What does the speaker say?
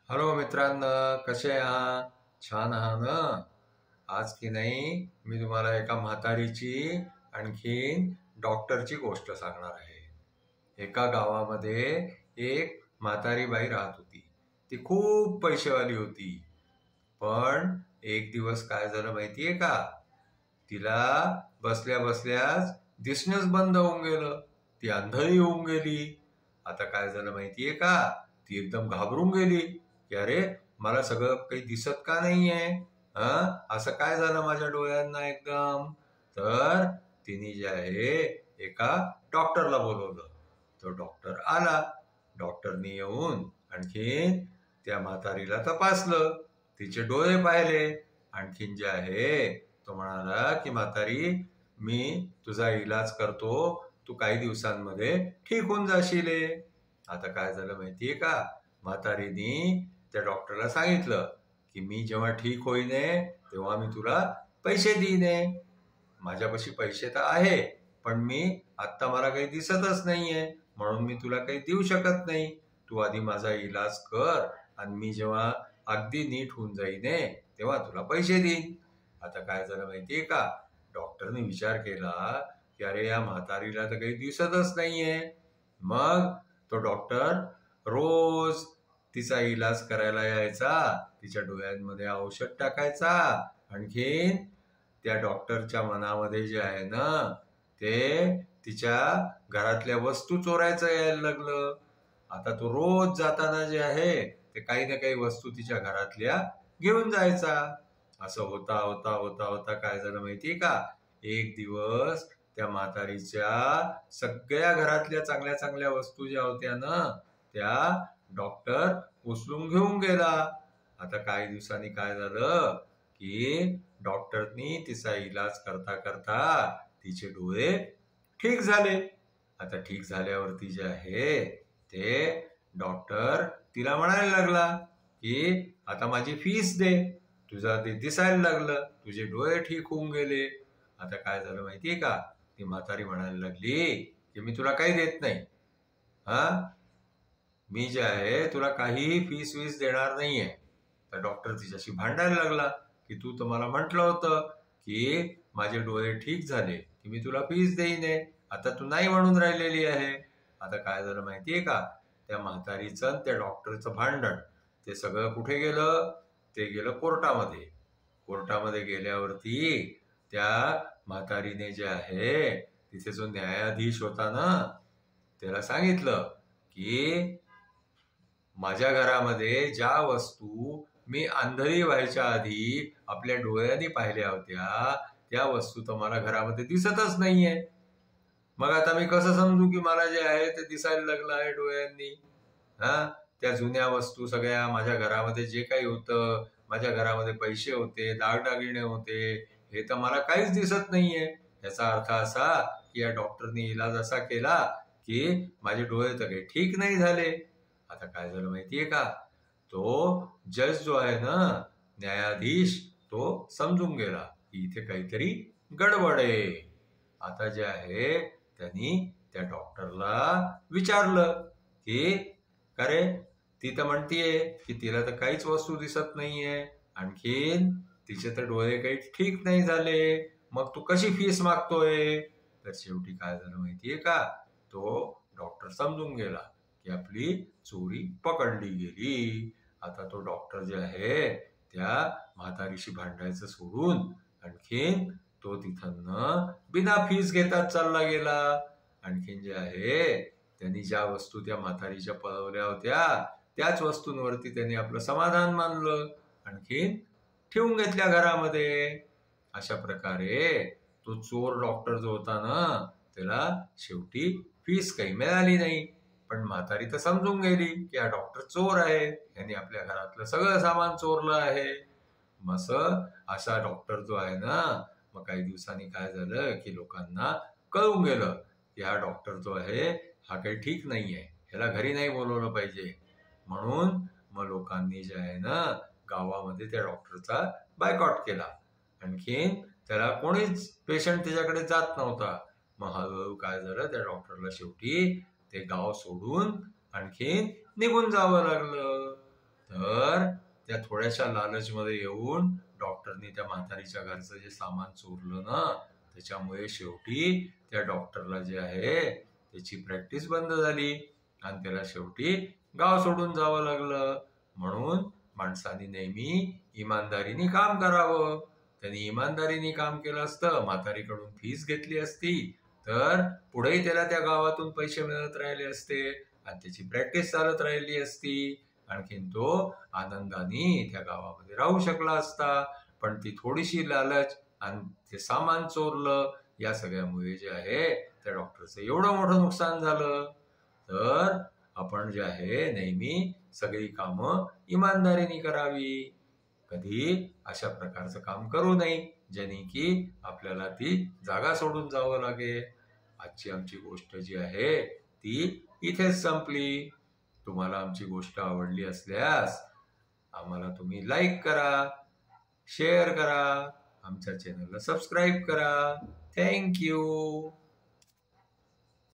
Hello मित्रांनो, कसे आहात? छान आहात ना? आज की नाही मी तुम्हाला एका म्हातारीची आणखीन डॉक्टरची गोष्ट सांगणार आहे. एका गावामध्ये एक म्हातारी बाई राहत होती. ती खूप पैसेवाली होती. पण एक दिवस काय झालं माहितीये का? तिला बसल्या बसल्याच दिसणंच बंद होऊन गेलं. ती अंधळी होऊन गेली. आता काय झालं माहितीये का? ती एकदम घाबरून गेली की अरे, मला सगळं काही दिसत का नाहीये? असं काय झालं माझ्या डोळ्यांना एकदम? तर तिने जे आहे एका डॉक्टरला बोलवलं. तो डॉक्टर आला. डॉक्टरनी येऊन आणखीन त्या म्हातारीला तपासलं. तिचे डोळे पाहिले. आणखीन जे आहे तो म्हणाला की म्हातारी, मी तुझा इलाज करतो, तू काही दिवसांमध्ये ठीक होऊन जाशील. आता काय झालं माहितीये का? म्हातारीनी त्या डॉक्टरला सांगितलं की मी जेव्हा ठीक होईने तेव्हा मी तुला पैसे देईने. माझ्यापाशी पैसे तर आहे, पण मी आत्ता मला काही दिसतच नाहीये, म्हणून मी तुला काही देऊ शकत नाही. तू आधी माझा इलाज कर आणि मी जेव्हा अगदी नीट होऊन जाईने तेव्हा तुला पैसे देईन. आता काय झालं माहितीये का? डॉक्टरने विचार केला की अरे, या म्हातारीला तर काही दिसतच नाहीये. मग तो डॉक्टर रोज तिचा इलाज करायला यायचा, तिच्या डोळ्यांमध्ये औषध टाकायचा. आणखीन त्या डॉक्टरच्या मनामध्ये जे आहे ना, ते तिच्या घरातल्या वस्तू चोरायचं यायला लागलं. आता तो रोज जाताना जे आहे ते काही ना काही वस्तू तिच्या घरातल्या घेऊन जायचा. असं होता होता होता होता काय झालं माहितीये का? एक दिवस त्या म्हातारीच्या सगळ्या घरातल्या चांगल्या चांगल्या वस्तू ज्या होत्या ना, त्या डॉक्टर उचलून घेऊन गेला. आता काही दिवसांनी काय झालं की डॉक्टरनी तिचा इलाज करता करता तिचे डोळे ठीक झाले. आता ठीक झाल्यावरती जे आहे ते डॉक्टर तिला म्हणायला लागला की आता माझी फीस दे. तुझा ते दिसायला लागलं, तुझे डोळे ठीक होऊन गेले. आता काय झालं माहितीये का? ती म्हातारी म्हणायला लागली की मी तुला काही देत नाही. मी जे आहे तुला काहीही फीस वीस देणार नाहीये. तर डॉक्टर तिच्याशी भांडायला लागला की तू तर मला म्हटलं होतं की माझे डोळे ठीक झाले की मी तुला फीस देईन. आता तू नाही म्हणून राहिलेली आहे. आता काय झालं माहितीये का? त्या म्हातारीचं त्या डॉक्टरचं भांडण ते सगळं कुठे गेलं? ते गेलं कोर्टामध्ये. कोर्टामध्ये गेल्यावरती त्या म्हातारीने जे आहे तिथे जो न्यायाधीश होता ना, त्याला सांगितलं की माझ्या घरामध्ये ज्या वस्तू मी आंधळी व्हायच्या आधी आपल्या डोळ्यांनी पाहिल्या होत्या त्या वस्तू तर मला घरामध्ये दिसतच नाहीये. मग आता मी कसं समजू की मला जे आहे ते दिसायला लागलं आहे डोळ्यांनी? त्या जुन्या वस्तू सगळ्या माझ्या घरामध्ये जे काही होतं, माझ्या घरामध्ये पैसे होते, दागदागिने होते, हे तर मला काहीच दिसत नाहीये. याचा अर्थ असा की या डॉक्टरने इलाज असा केला की माझे डोळे तर काही ठीक नाही झाले. आता काय झालं माहितीये का? तो जज जो आहे ना, न्यायाधीश, तो समजून गेला की इथे काहीतरी गडबड आहे. आता जे आहे त्यांनी त्या डॉक्टरला विचारलं की अरे, ती तर म्हणतीये की तिला तर काहीच वस्तू दिसत नाहीये, आणखीन तिचे तर डोळे काही ठीक नाही झाले, मग तू कशी फीस मागतोय? तर शेवटी काय झालं माहितीये का? तो डॉक्टर समजून गेला की आपली चोरी पकडली गेली. आता तो डॉक्टर जे आहे त्या म्हातारीशी भांडायचं सोडून आणखीन तो तिथं बिना फीस घेतात चालला गेला. आणखीन जे आहे त्यांनी ज्या वस्तू त्या म्हातारीच्या पळवल्या होत्या त्याच वस्तूंवरती त्यांनी आपलं समाधान मानलं, आणखीन ठेवून घेतल्या घरामध्ये. अशा प्रकारे तो चोर डॉक्टर जो होता ना, त्याला शेवटी फीस काही मिळाली नाही. पण म्हातारी तर समजून गेली की हा डॉक्टर चोर आहे, यांनी आपल्या घरातलं सगळं सामान चोरलं आहे. मग असा डॉक्टर जो आहे ना, मग काही दिवसांनी काय झालं की लोकांना कळून गेलं की हा डॉक्टर जो आहे हा काही ठीक नाहीये, ह्याला घरी नाही बोलवलं पाहिजे. म्हणून मग लोकांनी जे आहे ना गावामध्ये त्या डॉक्टरचा बायकॉट केला. आणखीन त्याला कोणीच पेशंट त्याच्याकडे जात नव्हता. मग हळूहळू काय झालं, त्या डॉक्टरला शेवटी ते गाव सोडून आणखीन निघून जावं लागलं. तर त्या थोड्याशा लालचमध्ये येऊन डॉक्टरनी त्या म्हातारीच्या घरचं जे सामान चोरलं ना, त्याच्यामुळे शेवटी त्या डॉक्टरला जे आहे त्याची प्रॅक्टिस बंद झाली आणि त्याला शेवटी गाव सोडून जावं लागलं. म्हणून माणसाने नेहमी इमानदारीने काम करावं. त्यांनी इमानदारीने काम केलं असतं, म्हातारीकडून फीस घेतली असती, तर पुढेही त्याला त्या गावातून पैसे मिळत राहिले असते आणि त्याची प्रॅक्टिस चालत राहिली असती. आणखीन तो आनंदाने त्या गावामध्ये राहू शकला असता. पण ती थोडीशी लालच आणि ते सामान चोरलं, या सगळ्यामुळे जे आहे त्या डॉक्टरचं एवढं मोठं नुकसान झालं. तर आपण जे आहे नेहमी सगळी कामं इमानदारीने करावी. कधी अशा प्रकारचं काम करू नये ज्याने की आपल्याला ती जागा सोडून जावं लागेल. आजची आमची गोष्ट जी आहे ती इथेच संपली. तुम्हाला आमची गोष्ट आवडली असल्यास आम्हाला तुम्ही लाईक करा, शेअर करा, आमच्या चॅनलला सबस्क्राईब करा. थँक्यू.